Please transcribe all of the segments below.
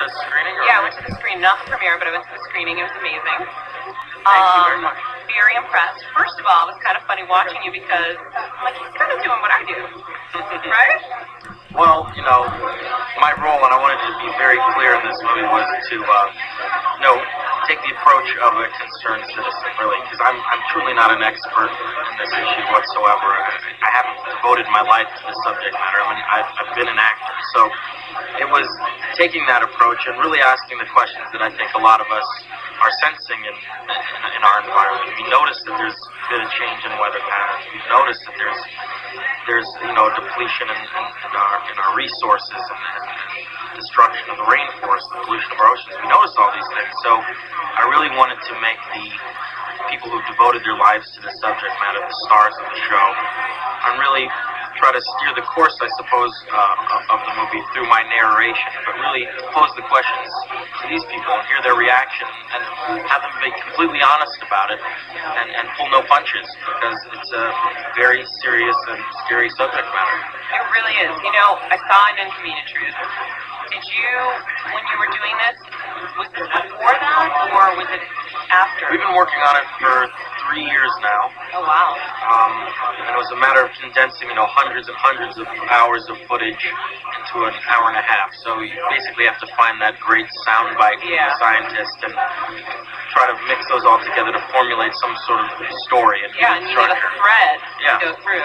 the screening? Or? Yeah, I went to the screening, not the premiere, but I went to the screening. It was amazing. Thank you very much. Very impressed. First of all, it was kind of funny watching you because I'm like, he's kind of doing what I do, right? Well, my role, and I wanted to be very clear in this movie, was to, take the approach of a concerned citizen, really, because I'm truly not an expert in this issue whatsoever. I haven't devoted my life to the subject matter. I mean, I've been an actor, so it was taking that approach and really asking the questions that I think a lot of us are sensing in our environment. We notice that there's been a change in weather patterns. We've noticed that there's depletion in our resources and destruction of the rainforest, the pollution of our oceans. We notice all these things. So I really wanted to make the people who've devoted their lives to the subject matter the stars of the show, and really try to steer the course, I suppose, of the movie through my narration, but really pose the questions to these people and hear their reaction and have them be completely honest about it and pull no punches, because it's a very serious and scary subject matter. It really is. I saw an Inconvenient Truth. Did you, when you were doing this, was it before that or was it after? We've been working on it for 3 years now. Oh, wow. And it was a matter of condensing, hundreds and hundreds of hours of footage into an hour and a half. So you basically have to find that great soundbite from the scientist and try to mix those all together to formulate some sort of story and and you need a thread to go through.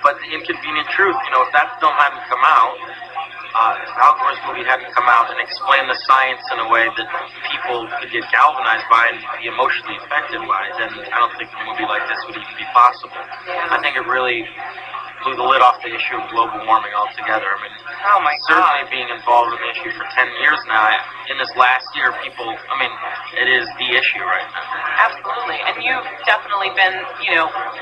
But The Inconvenient Truth, if that film hadn't come out, if Al Gore's movie hadn't come out and explained the science in a way that people could get galvanized by and be emotionally affected by, then I don't think a movie like this would even be possible. I think it really blew the lid off the issue of global warming altogether. I mean, certainly being involved in the issue for 10 years now, in this last year, it is the issue right now. Absolutely. And you've definitely been,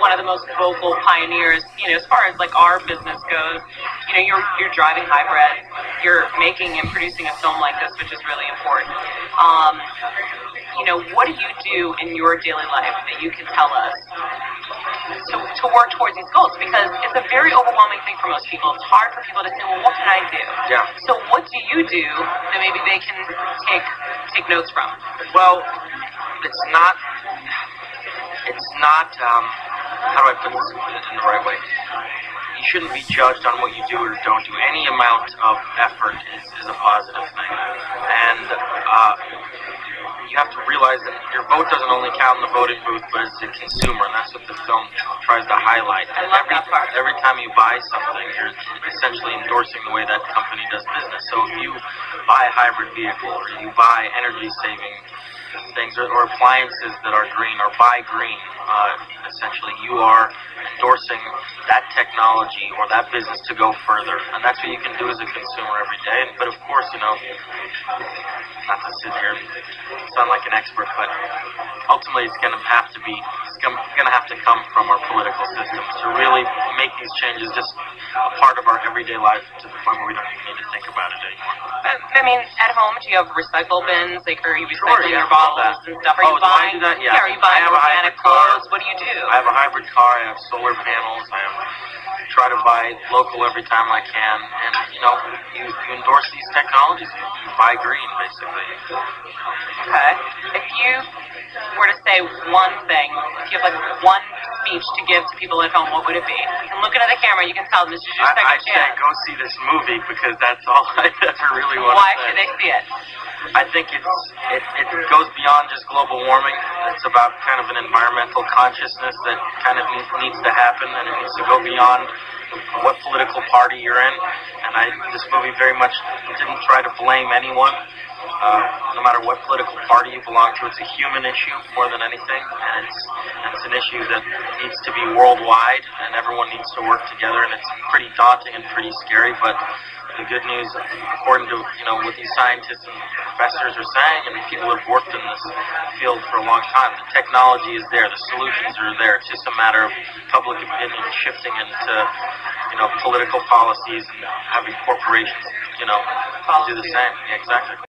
one of the most vocal pioneers, as far as like our business goes. You're driving hybrid, you're making and producing a film like this, which is really important. What do you do in your daily life that you can tell us to work towards these goals? Because it's a very overwhelming thing for most people. It's hard for people to say, well, what can I do? Yeah. So what do you do that maybe they can take notes from? Well, it's not, how do I put this in the right way? You shouldn't be judged on what you do or don't do. Any amount of effort is a positive thing. And you have to realize that your vote doesn't only count in the voting booth, but as a consumer, and that's what the film tries to highlight. I love that part. Every time you buy something, you're essentially endorsing the way that company does business. So if you buy a hybrid vehicle, or you buy energy-saving things, or appliances that are green, or buy green, essentially you are endorsing that technology or that business to go further, and that's what you can do as a consumer every day. But of course, not to sit here and sound like an expert, but ultimately it's going to have to come from our political systems to really make these changes just a part of our everyday life to the point where we don't even need to think about it anymore. At home, do you have recycle bins? Like, are you recycling your bottles and stuff? Are you buying? Do that? Yeah. Are you buying organic clothes? What do you do? I have a hybrid car. I have solar panels. I try to buy local every time I can, and you endorse these technologies. You buy green, basically. Okay. If you were to say one thing, if you have like one speech to give to people at home, what would it be? You can look into the camera. You can tell them this is your second chance. I'd say go see this movie, because that's all I ever really want to say. Why should they see it? I think it goes beyond just global warming. It's about kind of an environmental consciousness that kind of needs to happen, and it needs to go beyond what political party you're in. And this movie very much didn't try to blame anyone, no matter what political party you belong to. It's a human issue more than anything, and it's an issue that needs to be worldwide, and everyone needs to work together. And it's pretty daunting and pretty scary, but the good news, according to what these scientists and professors are saying, and people who have worked in this field for a long time, the technology is there, the solutions are there. It's just a matter of public opinion shifting into political policies and having corporations do the same. Yeah, exactly.